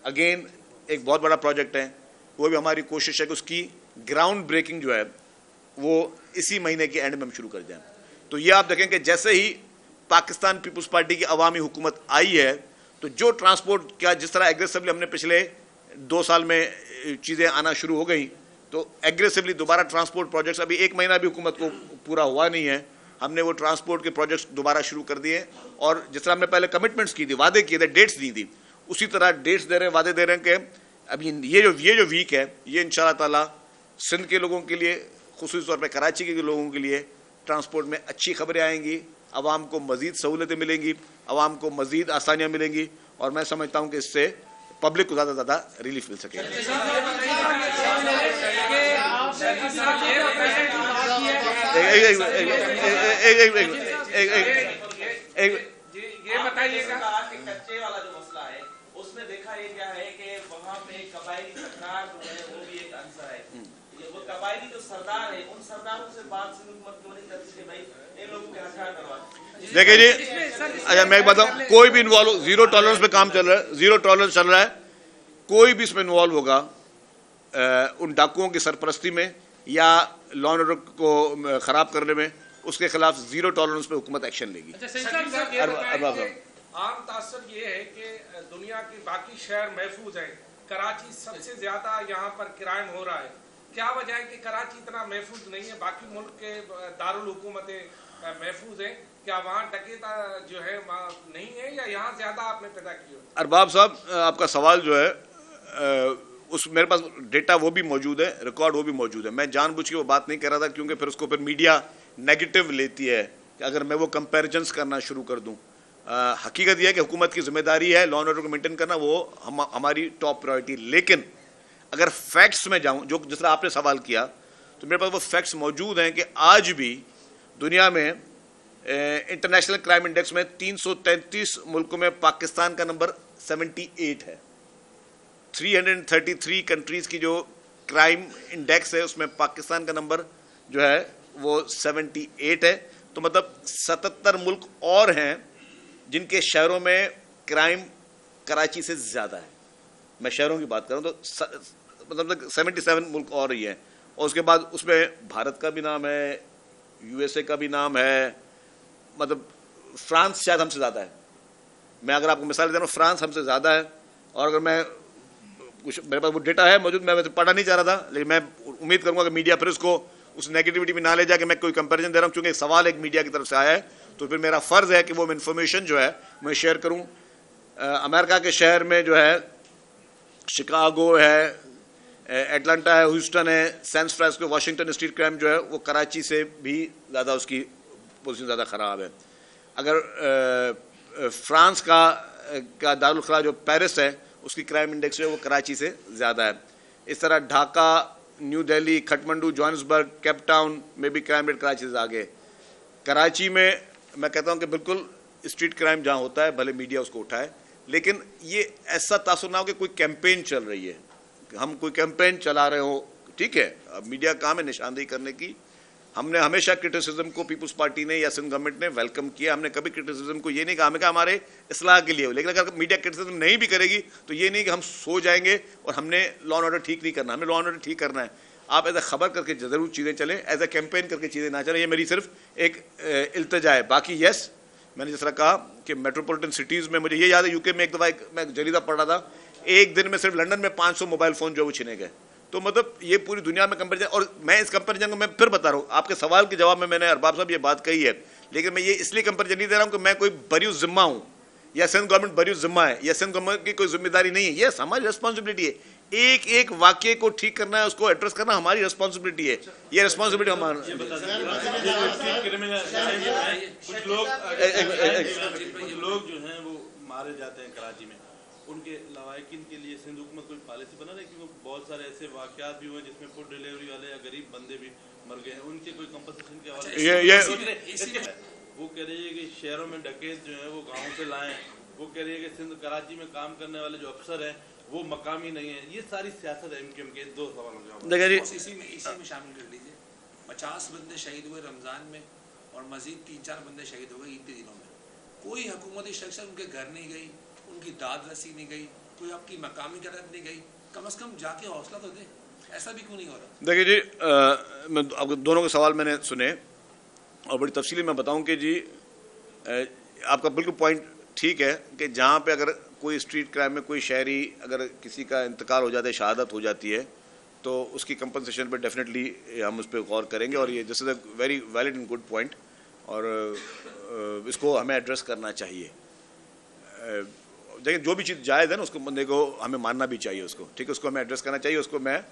again एक बहुत बड़ा प्रोजेक्ट है, वो भी हमारी कोशिश है कि उसकी ग्राउंड ब्रेकिंग जो है वो इसी महीने के एंड में हम शुरू कर जाएं। तो ये आप देखें कि जैसे ही पाकिस्तान पीपल्स पार्टी की अवामी हुकूमत आई है, तो जो ट्रांसपोर्ट का जिस तरह एग्रेसिवली हमने पिछले 2 साल में चीज़ें आना शुरू हो गई, तो एग्रेसिवली दोबारा ट्रांसपोर्ट प्रोजेक्ट्स, अभी 1 महीना भी हुकूमत को पूरा हुआ नहीं है, हमने वो ट्रांसपोर्ट के प्रोजेक्ट्स दोबारा शुरू कर दिए। और जिस तरह हमने पहले कमिटमेंट्स की थी, वादे किए थे, डेट्स दी थी, उसी तरह डेट्स दे रहे हैं, वादे दे रहे हैं कि अभी ये जो वीक है ये इंशाअल्लाह ताला सिंध के लोगों के लिए, खुसूसी तौर पर कराची के लोगों के लिए ट्रांसपोर्ट में अच्छी खबरें आएंगी, आवाम को मज़ीद सहूलतें मिलेंगी, आवाम को मज़ीद आसानियाँ मिलेंगी, और मैं समझता हूँ कि इससे पब्लिक को ज़्यादा से ज़्यादा रिलीफ मिल सकेगा। ये बताइएगा कच्चे वाला जो मसला है का ये क्या है कि वहाँ पे कबायली सरकार जो है वो भी एक आंसर है। ये वो कबायली जो सरदार है उन सरदारों से बात सिंध हुकूमत क्यों नहीं करती कि भाई इन लोगों के हथियार करवा। देखिए जी, अच्छा मैं एक बताऊं, कोई भी इन्वॉल्व, जीरो टॉलरेंस पे काम चल रहा है, जीरो टॉलरेंस चल रहा है, कोई भी इसमें इन्वॉल्व होगा उन डाकुओं की सरपरस्ती में या लॉ एंड ऑर्डर को खराब करने में, उसके खिलाफ जीरो टॉलरेंस पे हुकूमत एक्शन लेगी। आम तासर ये है कि दुनिया के बाकी शहर महफूज हैं, कराची सबसे ज्यादा यहाँ पर क्राइम हो रहा है, क्या वजह है कि कराची इतना महफूज नहीं है? बाकी मुल्क के दारुल हुकूमतें महफूज हैं, क्या वहाँ डकैता जो है वहाँ नहीं है या यहाँ ज्यादा आपने पैदा किया? अरबाब साहब, आपका सवाल जो है उस मेरे पास डेटा वो भी मौजूद है, रिकॉर्ड वो भी मौजूद है। मैं जानबूझ के वो बात नहीं कर रहा था क्योंकि फिर उसको फिर मीडिया नेगेटिव लेती है कि अगर मैं वो कंपैरिजंस करना शुरू कर दूं। हकीकत यह है कि हुकूमत की जिम्मेदारी है लॉ एंड ऑर्डर को मेंटेन करना, वो हमारी टॉप प्रायोरिटी। लेकिन अगर फैक्ट्स में जाऊं, जो जिस तरह आपने सवाल किया, तो मेरे पास वो फैक्ट्स मौजूद हैं कि आज भी दुनिया में इंटरनेशनल क्राइम इंडेक्स में 333 मुल्कों में पाकिस्तान का नंबर 78 है। 333 कंट्रीज की जो क्राइम इंडेक्स है उसमें पाकिस्तान का नंबर जो है वो 78 है। तो मतलब 77 मुल्क और हैं जिनके शहरों में क्राइम कराची से ज़्यादा है। मैं शहरों की बात कर रहा हूँ, तो मतलब 77 मुल्क और ही हैं। और उसके बाद उसमें भारत का भी नाम है, यूएसए का भी नाम है, मतलब फ्रांस शायद हमसे ज़्यादा है। मैं अगर आपको मिसाल दे रहा हूँ, फ्रांस हमसे ज़्यादा है। और अगर मैं कुछ, मेरे पास वो डेटा है मौजूद, मैं पढ़ा नहीं चाह रहा था, लेकिन मैं उम्मीद करूँगा कि मीडिया फिर उसको उस नेगेटिविटी में ना ले जाके मैं कोई कंपैरिजन दे रहा हूँ, क्योंकि एक सवाल एक मीडिया की तरफ से आया है, तो फिर मेरा फ़र्ज़ है कि वो इन्फॉर्मेशन जो है मैं शेयर करूँ। अमेरिका के शहर में जो है शिकागो है, एटलांटा है, ह्यूस्टन है, San Francisco, Washington street crime जो है वो कराची से भी ज़्यादा, उसकी पोजीशन ज़्यादा ख़राब है। अगर फ्रांस का दारुल खला जो पेरिस है उसकी क्राइम इंडेक्स जो है वो कराची से ज़्यादा है। इस तरह Dhaka, new Delhi, Kathmandu, Johannesburg, Cape Town में भी क्राइम रेट कराची से आगे। कराची में मैं कहता हूँ कि बिल्कुल स्ट्रीट क्राइम जहाँ होता है भले मीडिया उसको उठाए, लेकिन ये ऐसा तासुर ना हो कि कोई कैंपेन चल रही है, हम कोई कैंपेन चला रहे हो। ठीक है, अब मीडिया काम है निशानदेही करने की। हमने हमेशा क्रिटिसिज्म को पीपल्स पार्टी ने या सिंध गवर्नमेंट ने वेलकम किया। हमने कभी क्रिटिसिज्म को ये नहीं कहा, हमें कहा हमारे इस्लाह के लिए हो। लेकिन अगर मीडिया क्रिटिसिज्म नहीं भी करेगी तो ये नहीं कि हम सो जाएंगे और हमने लॉ एंड ऑर्डर ठीक नहीं करना। हमें लॉ एंड ऑर्डर ठीक करना है। आप एज ए खबर करके ज़रूर चीज़ें चलें, एज ए कैंपेन करके चीज़ें ना चलें। ये मेरी सिर्फ एक इल्तजा है। बाकी यस, मैंने जिस तरह कहा कि मेट्रोपॉलिटन सिटीज़ में, मुझे ये याद है यूके में एक दफ़ा मैं जरीदा पढ़ रहा था, एक दिन में सिर्फ लंदन में 500 मोबाइल फ़ोन जो वो छिने गए। तो मतलब ये पूरी दुनिया में कंपेरिजन, और मैं इस कंपेरिजन को मैं फिर बता रहा हूँ, आपके सवाल के जवाब में मैंने अरबाब साहब ये बात कही है, लेकिन मैं ये इसलिए कंपेरिजन नहीं दे रहा हूँ कि मैं कोई बरी जिम्मा हूँ या सिंध गवर्नमेंट बरी जिम्मा है या सिंध गवर्नमेंट की कोई जिम्मेदारी नहीं है। ये हमारी रिस्पॉन्सिबिलिटी है। एक एक वाक्य को ठीक करना है, उसको एड्रेस करना हमारी रिस्पॉन्सिबिलिटी है। ये रिस्पॉन्सिबिलिटी हमारी। कुछ लोग जो हैं वो मारे जाते हैं कराची में, उनके लवाकिन के लिए सिंध हुकूमत कोई पॉलिसी बना रही? क्योंकि बहुत सारे ऐसे वाकयात भी हुए जिसमें फूड डिलीवरी वाले या गरीब बंदे भी मर गए हैं, उनके कोई कंपनसेशन के हवाले वो कह रही है कि शहरों में डकैत जो है वो गाँव से लाएं। वो कह रही है कि सिंध कराची में काम करने वाले जो अफसर हैं वो मकामी नहीं है। ये सारी सियासत है एमक्यूएम के। दो सवाल देखिए जी, इसी में शामिल कर लीजिए। 50 बंदे शहीद हुए रमज़ान में और मजीद 3-4 बंदे शहीद हो गए ईद के दिनों में। कोई हुकूमती शख्स उनके घर नहीं गई, उनकी दाद रसी नहीं गई, कोई आपकी मकामी तरफ नहीं गई। कम से कम जाके हौसला तो दे। ऐसा भी क्यों नहीं हो रहा? देखिए जी, मैं आपको दोनों के सवाल मैंने सुने और बड़ी तफसीली में बताऊं कि जी आपका बिल्कुल पॉइंट ठीक है कि जहाँ पे अगर कोई स्ट्रीट क्राइम में कोई शहरी अगर किसी का इंतकाल हो जाता है, शहादत हो जाती है, तो उसकी कंपनसेशन पे डेफिनेटली हम उस पर गौर करेंगे। और ये this is a very valid and good point, और इसको हमें एड्रेस करना चाहिए। देखिए, जो भी चीज़ जायज़ है ना उसको बंदे को हमें मानना भी चाहिए उसको, ठीक है, उसको हमें एड्रेस करना चाहिए। उसको मैं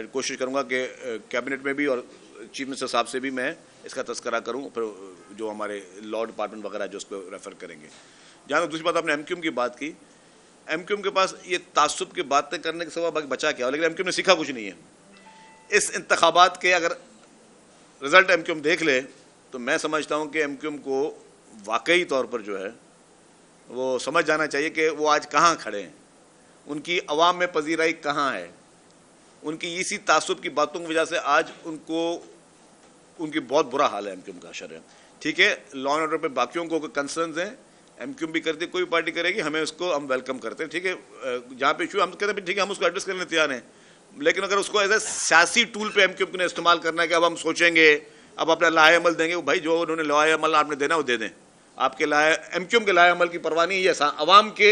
कोशिश करूँगा कि कैबिनेट में भी और चीफ मिनिस्टर साहब से भी मैं इसका तस्करा करूँ, फिर जो हमारे लॉ डिपार्टमेंट वगैरह जो उसको रेफ़र करेंगे। जहाँ तक दूसरी बात आपने एमक्यूएम की बात की, एमक्यूएम के पास ये तासुब की बातें करने के सिवा बाकी बचा क्या हो, लेकिन एमक्यूएम ने सीखा कुछ नहीं है। इस इंतखाबात के अगर रिज़ल्ट एमक्यूएम देख ले तो मैं समझता हूँ कि एमक्यूएम को वाकई तौर पर जो है वो समझ जाना चाहिए कि वो आज कहाँ खड़े हैं उनकी अवाम में पजीराई कहाँ है? उनकी इसी तासुब की बातों की वजह से आज उनकी बहुत बुरा हाल है एमक्यूएम का अशर है। ठीक है, लॉ एंड ऑर्डर पे बाकियों को कंसर्न्स हैं, एमक्यूएम भी करती है, कोई पार्टी करेगी, हमें उसको हम वेलकम करते हैं। ठीक है, जहाँ पे इशू हम कहते हैं ठीक है हम उसको एड्रेस करने तैयार हैं, लेकिन अगर उसको एज ए सियासी टूल पे एमक्यूएम ने इस्तेमाल करना है कि अब हम सोचेंगे, अब अपना लाए अमल देंगे, भाई जो उन्होंने लाए अमल आपने देना वो दे दें। आपके लाए एमक्यूएम के लाए अमल की परवाह नहीं है, अवाम के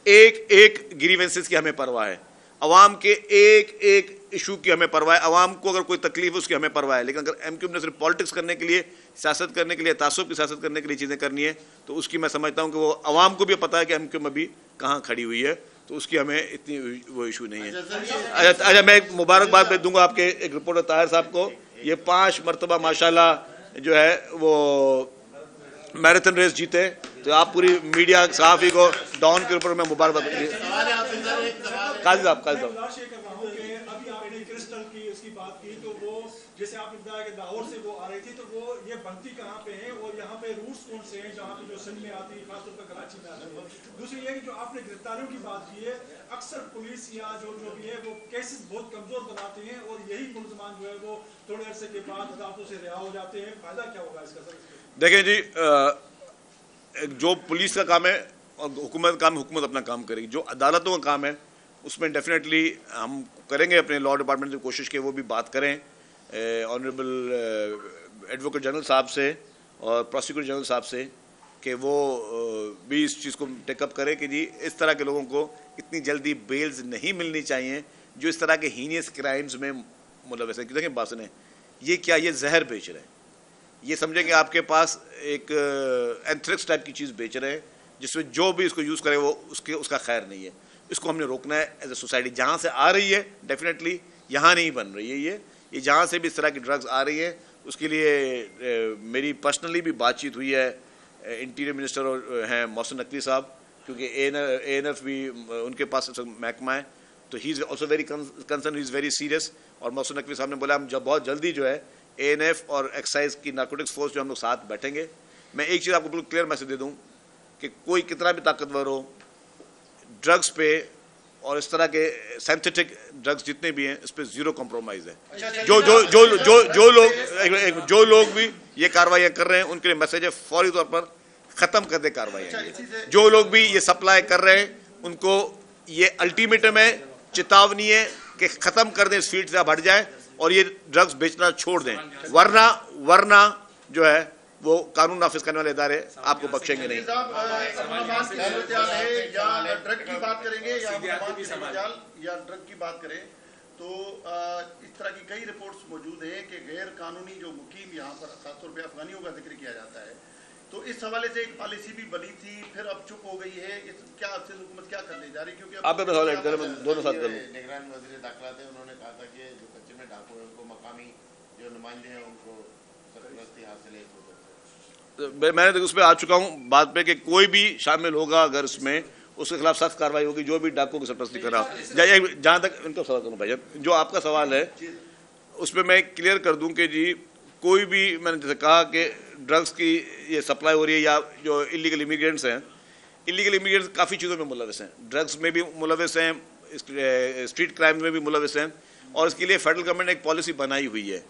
एक एक ग्रीवेंसेस की हमें परवाह है, अवाम के एक एक इशू की हमें परवाह है, अवाम को अगर कोई तकलीफ है उसकी हमें परवाह है। लेकिन अगर एमक्यूएम ने सिर्फ पॉलिटिक्स करने के लिए, सियासत करने के लिए, तासुब की सियासत करने के लिए चीज़ें करनी है, तो उसकी मैं समझता हूँ कि वो अवाम को भी पता है कि एमक्यूएम अभी कहाँ खड़ी हुई है, तो उसकी हमें इतनी वो इशू नहीं है। अच्छा, मैं एक मुबारकबाद भेज दूंगा आपके एक रिपोर्टर ताहिर साहब को, ये 5 मरतबा माशाल्लाह जो है वो मैराथन रेस जीते, तो आप पूरी मीडिया सहाफ़ी को डॉन के ऊपर मैं मुबारकबाद काजी साहब क्रिस्टल की उसकी बात की, तो वो जैसे आपने बताया कि लाहौर से वो आ रही थी, तो वो ये बनती कहाँ पे है और यहाँ पे रूट्स कौन से हैं जहाँ पे जो सिंध में आती है, खासतौर पर कराची में आती है। दूसरी ये कि जो आपने गिरफ्तारियों की बात की है, अक्सर पुलिस या जो भी है वो केसेस बहुत कमजोर बनाते हैं और यही मुलजमान जो है वो थोड़े अरसे के बाद अदालतों से रिहा हो जाते हैं। फायदा क्या होगा इसका सर? देखें जी, जो पुलिस का काम है और हुकूमत का काम, हुकूमत अपना काम करेगी। जो अदालतों का काम है उसमें डेफिनेटली हम करेंगे, अपने लॉ डिपार्टमेंट की कोशिश के वो भी बात करें ऑनरेबल एडवोकेट जनरल साहब से और प्रोसिक्यूटर जनरल साहब से कि वो भी इस चीज़ को टेकअप करें कि जी इस तरह के लोगों को इतनी जल्दी बेल्स नहीं मिलनी चाहिए जो इस तरह के हीनियस क्राइम्स में मुलव्वस है। देखें बात सुने, ये क्या, ये जहर बेच रहे हैं, ये समझें कि आपके पास एक एंथ्रेक्स टाइप की चीज़ बेच रहे हैं जिसमें जो भी इसको यूज़ करे वो उसका खैर नहीं है। इसको हमने रोकना है एज ए सोसाइटी। जहाँ से आ रही है डेफिनेटली यहाँ नहीं बन रही है ये जहाँ से भी इस तरह की ड्रग्स आ रही है उसके लिए मेरी पर्सनली भी बातचीत हुई है। इंटीरियर मिनिस्टर हैं मोहसिन नकवी साहब, क्योंकि ANF भी उनके पास महकमा है, तो he is also very concern, he is very serious. और मोहसिन नकवी साहब ने बोला हम जब बहुत जल्दी जो है ANF और एक्साइज की नार्कोटिक्स फोर्स जो हम लोग साथ बैठेंगे। मैं एक चीज़ आपको बिल्कुल क्लियर मैसेज दे दूँ कि कोई कितना भी ताकतवर हो, ड्रग्स पे और इस तरह के सिंथेटिक ड्रग्स जितने भी हैं इस पे जीरो कॉम्प्रोमाइज़ है। जो लोग भी ये कार्रवाइयाँ कर रहे हैं उनके लिए मैसेज है फौरी तौर पर ख़त्म कर दे कार्रवाइयाँ। जो लोग भी ये सप्लाई कर रहे हैं उनको ये अल्टीमेटम है, चेतावनी है कि ख़त्म कर दें, इस फील्ड से आप हट जाए और ये ड्रग्स बेचना छोड़ दें, वरना जो है वो कानून नाफिज करने वाले इदारे आपको बख्शेंगे नहीं। ड्रग की बात करेंगे या ड्रग की बात करें तो इस तरह की कई रिपोर्ट्स मौजूद हैं कि गैर कानूनी जो मुकीम यहाँ पर खासतौर पर अफगानियों का जिक्र किया जाता है, तो इस हवाले से एक पॉलिसी भी बनी थी, फिर अब चुप हो गई है। क्या आपसे हुकूमत क्या करने जा रही? क्योंकि आप दोनों साथ कर लूं। निगरान वज़ीर दाखिला थे, उन्होंने कहा था कि जो कच्चे में डाकू है उनको मकामी जो नुमाइंदे हैं उनको सरपरस्ती हासिल है। मैंने उस पर आ चुका हूँ बात पे कि कोई भी शामिल होगा अगर इसमें उसके खिलाफ सख्त कार्रवाई होगी, जो भी डाकू की सरपरस्ती कर रहा हो। जहाँ तक इनका सवाल करूँ भाई, जो आपका सवाल है उस पर मैं क्लियर कर दूँ कि जी कोई भी, मैंने जैसे कहा कि ड्रग्स की ये सप्लाई हो रही है या जो इलीगल इमिग्रेंट्स हैं, इलीगल इमिग्रेंट्स काफ़ी चीज़ों में मुलव्वस हैं, ड्रग्स में भी मुलव्वस हैं, स्ट्रीट क्राइम में भी मुलव्वस हैं, और इसके लिए फेडरल गवर्नमेंट ने एक पॉलिसी बनाई हुई है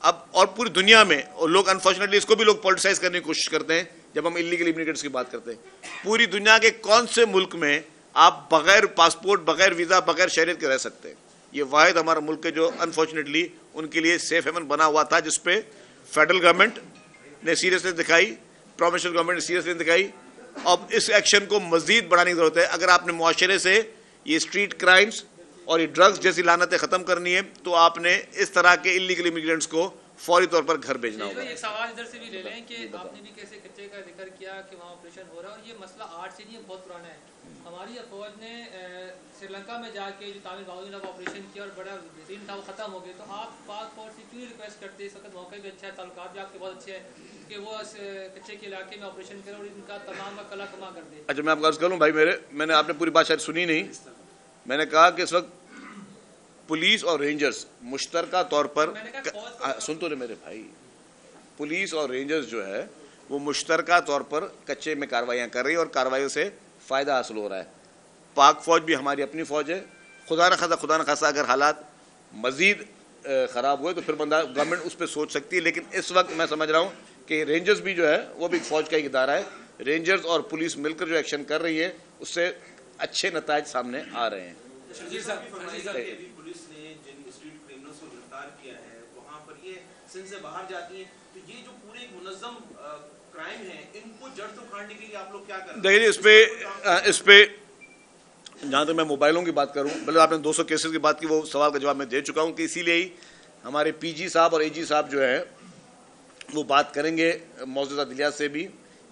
अब, और पूरी दुनिया में। और लोग अनफॉर्चुनेटली इसको भी लोग पॉलिटिसाइज करने की कोशिश करते हैं जब हम इलीगल इमिग्रेंट्स की बात करते हैं। पूरी दुनिया के कौन से मुल्क में आप बगैर पासपोर्ट, बगैर वीज़ा, बगैर शहरियत के रह सकते हैं? ये वाहिद हमारा मुल्क है जो अनफॉर्चुनेटली उनके लिए सेफ हेवन बना हुआ था, जिसपे फेडरल गवर्नमेंट ने सीरियसनेस दिखाई, प्रोविंशियल गवर्नमेंट ने सीरियसनेस दिखाई। अब इस एक्शन को मजीद बढ़ाने की जरूरत है। अगर आपने मुआशरे से ये स्ट्रीट क्राइम्स और ये ड्रग्स जैसी लानतें ख़त्म करनी है तो आपने इस तरह के इलीगल इमिग्रेंट्स को फौरी तौर पर घर भेजना होगा। एक सवाल इधर से भी ले लें कि आपने भी कैसे कच्चे का जिक्र किया कि वहाँ ऑपरेशन हो रहा है, और ये मसला आज से नहीं है, बहुत पुराना है। हमारी फौज ने श्रीलंका में जाके जो तामिल बाहुद्दीन का ऑपरेशन किया और बड़ा बेहतरीन था, वो ख़त्म हो गया। तो आप पाक फौज से क्यों रिक्वेस्ट करते, इस वक्त मौका भी अच्छा है, ताल्लुकात भी आपके बहुत अच्छे हैं, कि वो कच्चे के इलाके में ऑपरेशन करें और इनका तमाम का कला कमा कर दे? अच्छा, मैं आपको अर्ज करूँ भाई, मैंने आपने पूरी बात शायद सुनी नहीं। मैंने कहा कि इस वक्त पुलिस और रेंजर्स मुश्तरका तौर पर, सुन तो मेरे भाई, पुलिस और रेंजर्स जो है वो मुश्तरका तौर पर कच्चे में कार्रवाइयाँ कर रही है और कार्रवाइयों से फ़ायदा हासिल हो रहा है। पाक फ़ौज भी हमारी अपनी फ़ौज है। खुदा न खासा अगर हालात मज़ीद ख़राब हुए तो फिर बंदा गवर्नमेंट उस पर सोच सकती है, लेकिन इस वक्त मैं समझ रहा हूँ कि रेंजर्स भी जो है वो भी फ़ौज का एक इदारा है। रेंजर्स और पुलिस मिलकर जो एक्शन कर रही है उससे अच्छे नताज सामने आ रहे हैं। पुलिस ने जिन स्ट्रीट क्रिमिनल्स को गिरफ्तार किया है वहाँ पर ये सिंध से बाहर जाती हैं, तो ये जो पूरे मुनज़्ज़म क्राइम है इनको जड़ से उखाड़ने के लिए आप लोग क्या कर रहे हैं? देखिए इस पे जहाँ तक मैं मोबाइलों की बात करूँ, भले आपने 200 केसेस की बात की, वो सवाल का जवाब मैं दे चुका हूँ कि इसीलिए ही हमारे पीजी साहब और एजी साहब जो है वो बात करेंगे मौजूदा अदलिया से भी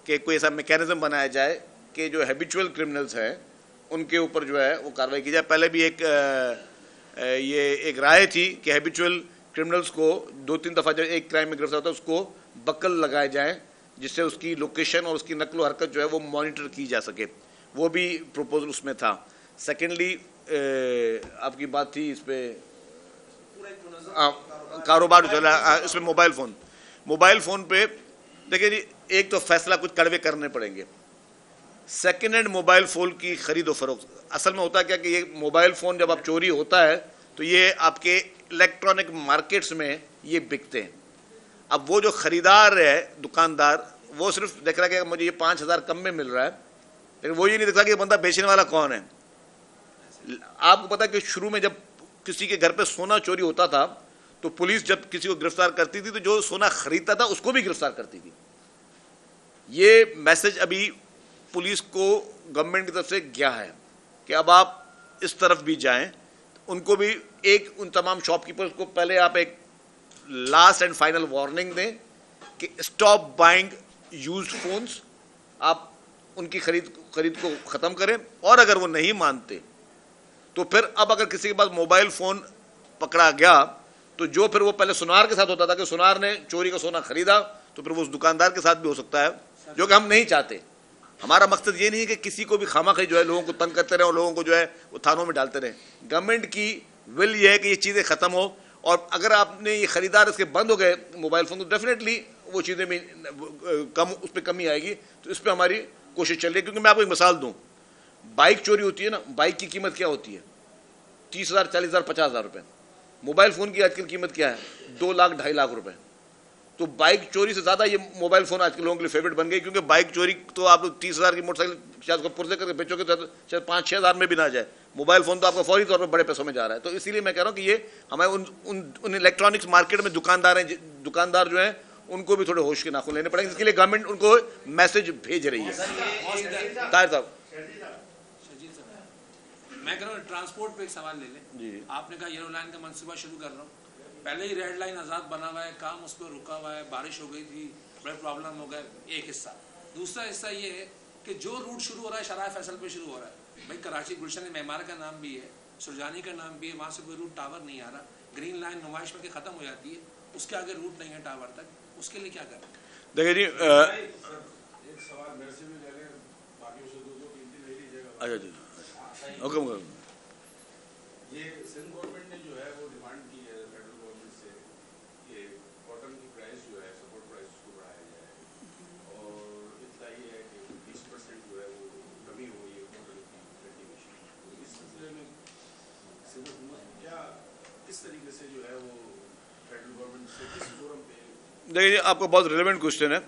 कि कोई ऐसा मैकेनिज्म बनाया जाए कि जो हैबिचुअल क्रिमिनल्स हैं उनके ऊपर जो है वो कार्रवाई की जाए। पहले भी एक राय थी कि हैबिचुअल क्रिमिनल्स को 2-3 दफ़ा जब एक क्राइम में गिरफ्तार होता है उसको बक्कल लगाए जाएँ, जिससे उसकी लोकेशन और उसकी नकलो हरकत जो है वो मॉनिटर की जा सके। वो भी प्रपोजल उसमें था। सेकेंडली आपकी बात थी इस पर कारोबार चला, इसमें मोबाइल फ़ोन पे देखिए जी, एक तो फैसला कुछ कड़वे करने पड़ेंगे। सेकेंड हैंड मोबाइल फ़ोन की खरीद और फरोख्त, असल में होता क्या कि ये मोबाइल फ़ोन जब आप चोरी होता है तो ये आपके इलेक्ट्रॉनिक मार्केट्स में ये बिकते हैं। अब वो जो ख़रीदार है दुकानदार, वो सिर्फ देख रहा है कि मुझे ये 5,000 कम में मिल रहा है, लेकिन वो ये नहीं देख रहा कि बंदा बेचने वाला कौन है। आपको पता है कि शुरू में जब किसी के घर पे सोना चोरी होता था तो पुलिस जब किसी को गिरफ्तार करती थी तो जो सोना खरीदता था उसको भी गिरफ्तार करती थी। ये मैसेज अभी पुलिस को गवर्नमेंट की तरफ से गया है कि अब आप इस तरफ भी जाएं, उनको भी उन तमाम शॉपकीपर्स को पहले आप एक लास्ट एंड फाइनल वार्निंग दें कि स्टॉप बाइंग यूज्ड फोन्स, आप उनकी खरीद को ख़त्म करें। और अगर वो नहीं मानते तो फिर अब अगर किसी के पास मोबाइल फ़ोन पकड़ा गया तो जो फिर वो पहले सुनार के साथ होता था कि सुनार ने चोरी का सोना खरीदा, तो फिर वो उस दुकानदार के साथ भी हो सकता है, जो कि हम नहीं चाहते। हमारा मकसद ये नहीं है कि किसी को भी खामखा जो है लोगों को तंग करते रहे और लोगों को जो है वो थानों में डालते रहे। गवर्नमेंट की विल ये है कि ये चीज़ें ख़त्म हो, और अगर आपने ये ख़रीदार इसके बंद हो गए मोबाइल फ़ोन तो डेफिनेटली वो चीज़ें भी उस पर कमी आएगी। तो इस पर हमारी कोशिश चल रही है। क्योंकि मैं आपको एक मिसाल दूँ, बाइक चोरी होती है ना, बाइक की कीमत क्या होती है? 30,000, 40,000, 50,000 रुपये। मोबाइल फ़ोन की आजकल कीमत क्या है? 2 लाख 2.5 लाख रुपए। तो बाइक चोरी से ज़्यादा ये मोबाइल फ़ोन आजकल लोगों के लिए फेवरेट बन गई, क्योंकि बाइक चोरी तो आप 30,000 की मोटरसाइकिल शायद उसको पुर्जे करके बेचोगे तो शायद 5-6 हज़ार में भी ना जाए। मोबाइल फ़ोन तो आपका फौरी तौर पर बड़े पैसों में जा रहा है। तो इसीलिए मैं कह रहा हूँ कि ये हमें उन इलेक्ट्रॉनिक्स मार्केट में दुकानदार जो हैं उनको भी थोड़े होश के नाखून लेने पड़ेंगे। इसके लिए गवर्नमेंट उनको मैसेज भेज रही है। ताहिर साहब, मैं कह रहा हूँ ट्रांसपोर्ट पे एक सवाल ले लें जी। आपने कहा येलो लाइन का मंसूबा शुरू कर रहा हूँ, पहले ही रेड लाइन आज़ाद बना हुआ है, काम उस पर रुका हुआ है, बारिश हो गई थी, बड़े प्रॉब्लम हो गए, एक हिस्सा। दूसरा हिस्सा ये है कि जो रूट शुरू हो रहा है शराय फैसल पे शुरू हो रहा है। भाई कराची गुलशन मेमार का नाम भी है, सुरजानी का नाम भी है, वहाँ से कोई रूट टावर नहीं आ रहा। ग्रीन लाइन नुमाइश में ख़त्म हो जाती है, उसके आगे रूट नहीं है टावर तक, उसके लिए क्या करें? देखिए जी, एक सवाल मेरे से भी ले लें, बाकी उसे 2-3 ले लीजिएगा। अच्छा जी, ओके। ये सिंध गवर्नमेंट ने जो है वो डिमांड की है फेडरल गवर्नमेंट से कि कॉटन की प्राइस जो है सपोर्ट प्राइस उसको बढ़ाया जाए, और इतना ही है कि 20% जो है वो कमी हो रही है कॉटन की कल्टीवेशन। तो इस सिलसिले में सिंध हुकूमत क्या किस तरीके से जो है वो फेडरल गवर्नमेंट से किस फोरम पे? देखिए, आपका बहुत रिलेवेंट क्वेश्चन है,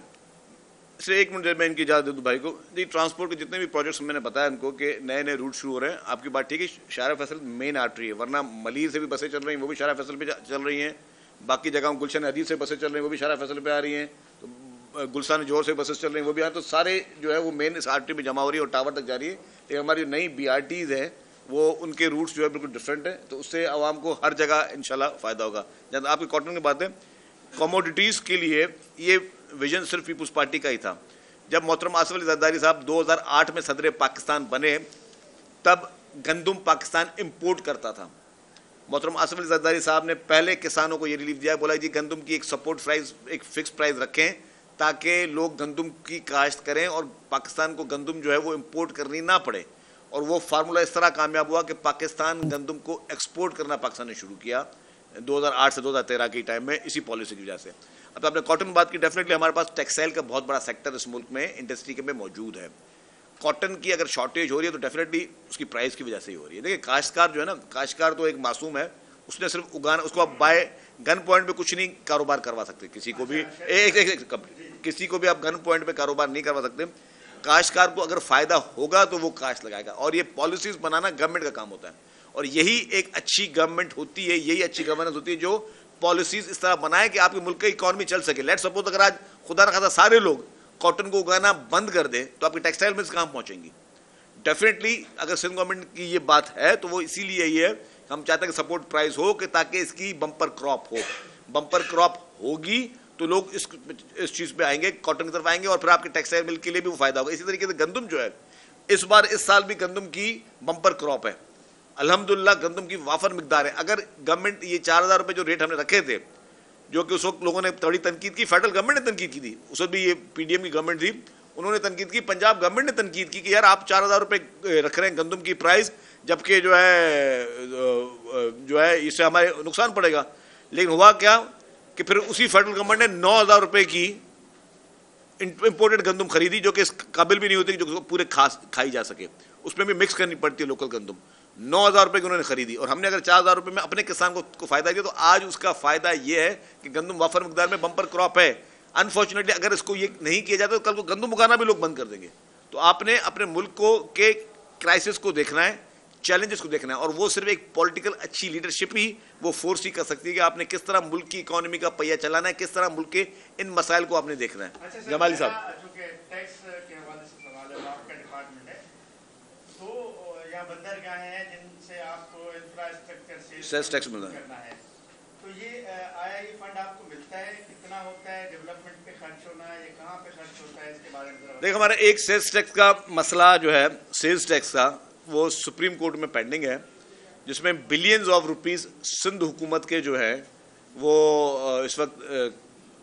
इसलिए 1 मिनट मैं इनकी इजाज़त दे दूँ भाई को। देखिए, ट्रांसपोर्ट के जितने भी प्रोजेक्ट्स मैंने बताया इनको कि नए नए रूट शुरू हो रहे हैं। आपकी बात ठीक है, शारा फैसल मेन आर्टरी है, वरना मलीर से भी बसें चल रही हैं, वो भी शारा फैसल पे चल रही हैं। बाकी जगहों गुलशन हदीद से बसें चल रही हैं, वो भी शारा फैसल पे आ रही हैं। तो गुलशन जोर से बसें चल रही हैं, वो भी आ रही हैं। तो सारे जो है वो मेन इस आर्टरी में जमा हो रही है और टावर तक जा रही है। लेकिन हमारी जो नई BRTs हैं वो उनके रूट्स जो है बिल्कुल डिफरेंट है, तो उससे आवाम को हर जगह इंशाल्लाह फ़ायदा होगा। जब आपकी कॉटन की बात है, कमोडिटीज़ के लिए ये विजन सिर्फ पीपल्स पार्टी का ही था। जब मोहतरम आसिफ अली जरदारी साहब 2008 में सदर पाकिस्तान बने, तब गंदम पाकिस्तान इंपोर्ट करता था। मोहतरम आसिफ अली जरदारी साहब ने पहले किसानों को ये रिलीफ दिया, बोला जी गंदम की एक सपोर्ट प्राइस, एक फिक्स प्राइस रखें ताकि लोग गंदम की काश्त करें और पाकिस्तान को गंदम जो है वो इंपोर्ट करनी ना पड़े। और वो फार्मूला इस तरह कामयाब हुआ कि पाकिस्तान गंदम को एक्सपोर्ट करना पाकिस्तान ने शुरू किया 2008 से 2013 के टाइम में, इसी पॉलिसी की वजह से। अब तो आपने कॉटन बात की, डेफिनेटली हमारे पास टेक्सटाइल का बहुत बड़ा सेक्टर इस मुल्क में इंडस्ट्री के में मौजूद है। कॉटन की अगर शॉर्टेज हो रही है तो डेफिनेटली उसकी प्राइस की वजह से ही हो रही है। देखिए काश्तकार जो है ना, काश्तकार तो एक मासूम है, उसने सिर्फ उगाना, उसको आप बाय गन पॉइंट पे कुछ नहीं कारोबार करवा सकते किसी को भी, किसी को भी आप गन पॉइंट पे कारोबार नहीं करवा सकते। काश्तकार को अगर फायदा होगा तो वो काश्त लगाएगा, और ये पॉलिसीज बनाना गवर्नमेंट का काम होता है, और यही एक अच्छी गवर्नमेंट होती है, यही अच्छी गवर्नेंस होती है जो पॉलिसीज इस तरह बनाए कि आपके मुल्क की इकोनॉमी चल सके। लेट सपोज अगर आज खुदा न खासा सारे लोग कॉटन को उगाना बंद कर दें तो आपकी टेक्सटाइल मिल्स कहाँ पहुंचेंगी। डेफिनेटली अगर सिंध गवर्नमेंट की ये बात है तो वो इसीलिए ही है, हम चाहते हैं कि सपोर्ट प्राइस हो कि ताकि इसकी बम्पर क्रॉप हो। बम्पर क्रॉप होगी तो लोग इस चीज़ पे आएंगे, कॉटन की तरफ आएंगे, और फिर आपके टेक्सटाइल मिल के लिए भी वो फायदा होगा। इसी तरीके से गंदम जो है, इस साल भी गंदम की बम्पर क्रॉप है, अल्हम्दुलिल्लाह गंदम की वाफर मिकदार है। अगर गवर्नमेंट ये 4000 रुपये जो रेट हमने रखे थे, जो कि उस वक्त लोगों ने बड़ी तनकीद की, फेडरल गवर्नमेंट ने तनकीद की थी, उस वक्त भी ये PDM की गवर्नमेंट थी, उन्होंने तनकीद की, पंजाब गवर्नमेंट ने तनकीद की कि यार आप 4000 रुपये रख रहे हैं गंदम की प्राइस, जबकि जो है इससे हमारे नुकसान पड़ेगा। लेकिन हुआ क्या कि फिर उसी फेडरल गवर्नमेंट ने 9000 रुपये की इंपोर्टेड गंदम खरीदी, जो कि इस काबिल भी नहीं होती जो पूरे खाई जा सके, उसमें भी मिक्स करनी पड़ती है लोकल गंदम। 9000 रुपये की उन्होंने खरीदी, और हमने अगर 4000 रुपये में अपने किसान को फायदा दिया, तो आज उसका फायदा ये है कि गंदम वाफर मिकदार में बम्पर क्रॉप है। अनफॉर्चुनेटली अगर इसको ये नहीं किया जाता तो कल को गंदम उगाना भी लोग बंद कर देंगे। तो आपने अपने मुल्क को के क्राइसिस को देखना है, चैलेंजेस को देखना है, और वो सिर्फ एक पॉलिटिकल अच्छी लीडरशिप ही वो फोर्स ही कर सकती है कि आपने किस तरह मुल्क की इकोनॉमी का पहिया चलाना है, किस तरह मुल्क के इन मसाइल को आपने देखना है। जमाली साहब, टैक्स के हवाले से सवाल है, आपका डिपार्टमेंट है, तो यहाँ बंदरगाह हैं जिनसे आपको इंफ्रास्ट्रक्चर सेल्स टैक्स मिलना है, तो ये IIE फंड आपको मिलता है, कितना होता है, डेवलपमेंट पे खर्च होना है, ये कहाँ पे खर्च होता है, इसके बारे में देखो। हमारा एक सेल्स टैक्स का मसला जो है, सेल्स टैक्स का, वो सुप्रीम कोर्ट में पेंडिंग है, जिसमें बिलियंस ऑफ रुपीस सिंध हुकूमत के जो है वो इस वक्त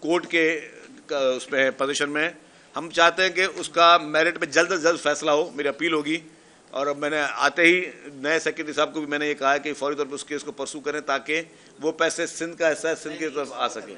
कोर्ट के उसमें पोजीशन में। हम चाहते हैं कि उसका मेरिट पे जल्द से जल्द फैसला हो, मेरी अपील होगी। और अब मैंने आते ही नए सेक्रेटरी साहब को भी मैंने ये कहा है कि फौरी तौर पर उस केस को परसू करें, ताकि वो पैसे सिंध का हिस्सा सिंध की तरफ आ सके।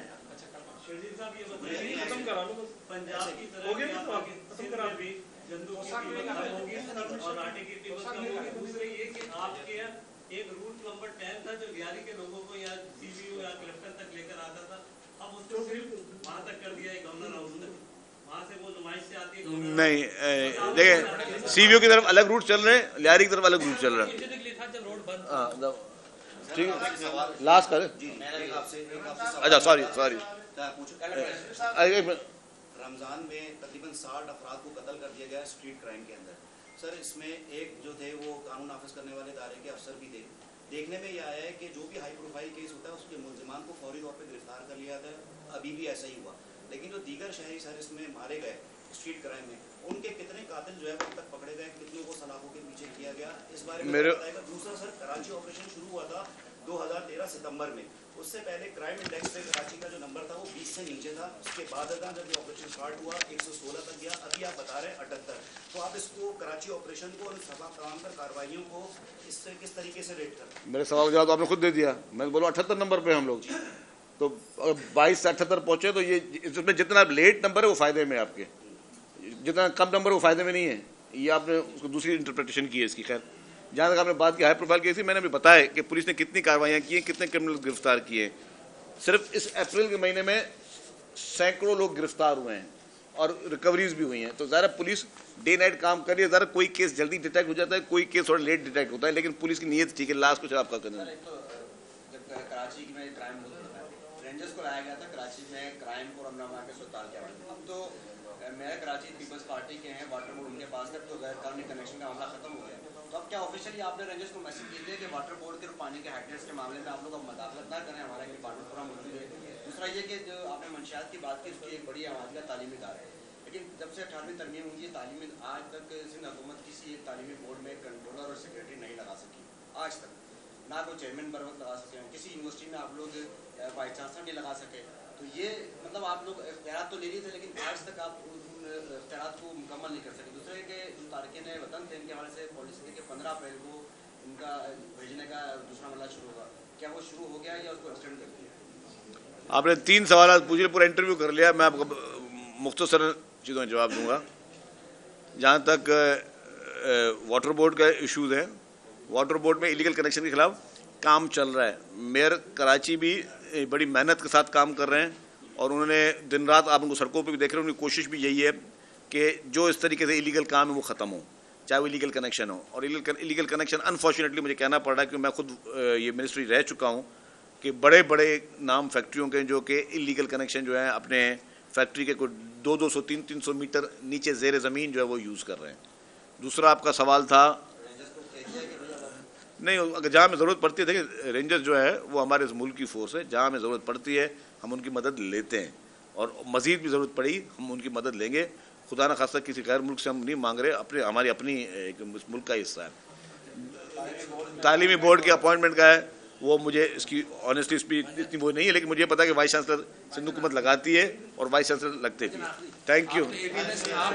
एक रूट नंबर 10 था जो लियारी के लोगों को या CBO या कलेक्टर तक लेकर आता था, अब उसको सिर्फ वहां तक कर दिया है, गवर्नर हाउस तक, वहां से वो नुमाइश से आती है। नहीं, देखिए CBO की तरफ अलग रूट चल रहे हैं, लियारी की तरफ अलग रूट चल रहा है। ठीक है, लास्ट कर। अच्छा सॉरी रमजान में तकरीबन 60 अफराद को कत्ल कर दिया गया स्ट्रीट क्राइम के अंदर। सर इसमें एक जो थे वो कानून नाफिज करने वाले इदारे के अफसर भी थे। देखने में यह आया है कि जो भी हाई प्रोफाइल केस होता है उसके मुलजिमान को फौरी तौर पर गिरफ्तार कर लिया जाता है, अभी भी ऐसा ही हुआ। लेकिन जो दीगर शहरी सर इसमें मारे गए स्ट्रीट क्राइम में, उनके कितने कातिल जो है अब तक पकड़े गए, कितनों को सलाखों के पीछे किया गया, इस बारे में बताएगा। दूसरा सर, कराची ऑपरेशन शुरू हुआ था 2013 सितंबर में, उससे पहले क्राइम इंडेक्स पे कराची का जो नंबर था वो 20 से नीचे था। उसके बाद जब ये ऑपरेशन स्टार्ट हुआ 116 तक गया, अभी आप बता रहे हैं 78। तो आप इसको कराची ऑपरेशन को और तमाम तर कार्रवाइयों को इससे किस तरीके से रेट कर? मेरे सवाल का जवाब आपने खुद दे दिया। मैं बोलो 78 नंबर पे हम लोग, तो 22 से 78 पहुंचे, तो ये इसमें जितना लेट नंबर है वो फायदे में, आपके जितना कम नंबर वो फायदे में नहीं है। ये आपने उसको दूसरी इंटरप्रिटेशन की है इसकी। खैर, जहाँ तक आपने बात की हाई प्रोफाइल केस की, मैंने भी बताया कि पुलिस ने कितनी कार्रवाइयाँ की हैं, कितने क्रिमिनल गिरफ्तार किए। सिर्फ इस अप्रैल के महीने में सैकड़ों लोग गिरफ्तार हुए हैं और रिकवरीज भी हुई हैं। तो ज़रा पुलिस डे नाइट काम कर रही है। ज़रा कोई केस जल्दी डिटेक्ट हो जाता है, कोई केस थोड़ा लेट डिटेक्ट होता है, लेकिन पुलिस की नीयत ठीक है। लास्ट कुछ आपका करना है। जब कराची में क्राइम होता है, रेंजर्स को लाया गया था कराची में क्राइम को रमना के सुधार किया। अब तो मैं कराची पीपल्स पार्टी के हैं, वाटर बोर्ड उनके पास तक, तो गैर कानूनी कनेक्शन का मामला खत्म हो गया। तो अब क्या ऑफिशियली आपने रेंजर्स को मैसेज कीजिए कि वाटर बोर्ड के पानी के हाइड्रेट्स के मामले में आप लोग अब मदाखलत ना करें, हमारा एक डिपार्टमेंट पूरा मौजूद है। दूसरा ये कि जो आपने मंशियात की बात की, उसकी एक बड़ी आवाज़ का तालीमी इदारा है, लेकिन जब से 18वीं तरमीम हुई है तालीमी, आज तक सिंध हुकूमत किसी एक तालीमी बोर्ड में कंट्रोलर और सेक्रेटरी नहीं लगा सकी आज तक, ना कोई चेयरमैन बर वक्त लगा सके। किसी यूनिवर्सिटी में आप लोग वाइस चांसलर नहीं लगा सके। तो ये मतलब आप लोग इख्तियार तो ले लिए थे, लेकिन आज तक आप इख्तियार को मुकम्मल नहीं कर सके। दूसरे के जो तारकिन वतन थे, इनके हवाले से पॉलिसी थी कि 15 अप्रैल को इनका भेजने का दूसरा मरला शुरू होगा। क्या वो शुरू हो गया या उसको एक्सटेंड कर दिया? आपने 3 सवाल पूछे, पूरा इंटरव्यू कर लिया। मैं आपको मुख्तसर चीज़ों में जवाब दूंगा। जहाँ तक वाटर बोर्ड का इश्यूज़ हैं। वाटर बोर्ड में इलीगल कनेक्शन के खिलाफ काम चल रहा है। मेयर कराची भी बड़ी मेहनत के साथ काम कर रहे हैं और उन्होंने दिन रात, आप उनको सड़कों पे भी देख रहे हैं, उनकी कोशिश भी यही है कि जो इस तरीके से इलीगल काम है वो ख़त्म हो, चाहे वो इलीगल कनेक्शन हो। और इलीगल कनेक्शन अनफॉर्चुनेटली मुझे कहना पड़ रहा है कि मैं खुद ये मिनिस्ट्री रह चुका हूँ कि बड़े बड़े नाम फैक्ट्रियों के जो कि इलीगल कनेक्शन जो है अपने फैक्ट्री के कोई 200 300 मीटर नीचे ज़ेर ज़मीन जो है वो यूज़ कर रहे हैं। दूसरा आपका सवाल था, नहीं, अगर जहाँ हमें ज़रूरत पड़ती है, देखिए रेंजर्स जो है वो हमारे इस मुल्क की फ़ोर्स है, जहाँ हमें ज़रूरत पड़ती है हम उनकी मदद लेते हैं और मज़ीद भी ज़रूरत पड़ी हम उनकी मदद लेंगे। खुदा न खास्ता किसी गैर मुल्क से हम नहीं मांग रहे, हमारी अपनी एक मुल्क का हिस्सा है। तालीमी बोर्ड के अपॉइंटमेंट का है वो मुझे इसकी ऑनेस्टली स्पीक इतनी वो नहीं है, लेकिन मुझे पता है कि वाइस चांसलर सिंध हुकूमत लगाती है और वाइस चांसलर लगते भी। Thank you.